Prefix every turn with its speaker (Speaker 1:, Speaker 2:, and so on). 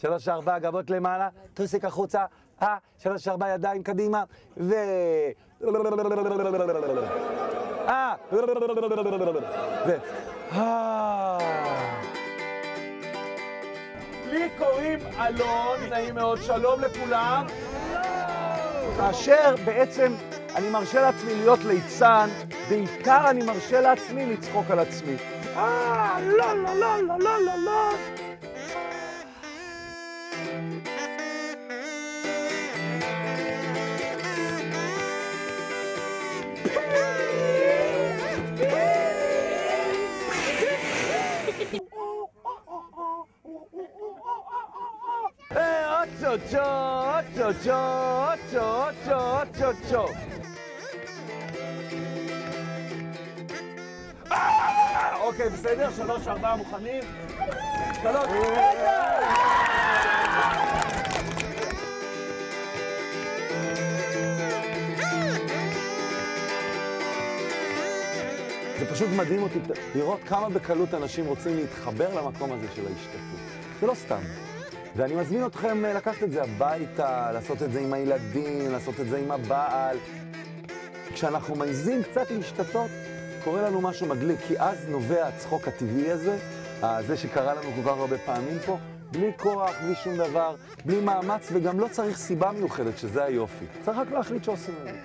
Speaker 1: 3, 4, גבות למעלה, טוסיק החוצה, 3, 4 ידיים קדימה, ו... לי קוראים אלון, נעים מאוד, שלום לכולם. כאשר בעצם אני מרשה לעצמי להיות ליצן, בעיקר אני מרשה לעצמי לצחוק על עצמי. לא, לא, לא, לא, לא, לא, לא. אוקיי, בסדר? 3, 4 מוכנים? 3, זה פשוט מדהים אותי לראות כמה בקלות אנשים רוצים להתחבר למקום הזה של ההשתתפות. זה לא סתם. ואני מזמין אתכם לקחת את זה הביתה, לעשות את זה עם הילדים, לעשות את זה עם הבעל. כשאנחנו מעיזים קצת להשתתות, קורה לנו משהו מדליק, כי אז נובע הצחוק הטבעי הזה, זה שקרה לנו כל כך הרבה פעמים פה, בלי כוח, בלי שום דבר, בלי מאמץ, וגם לא צריך סיבה מיוחדת, שזה היופי. צריך רק להחליט שעושים את זה.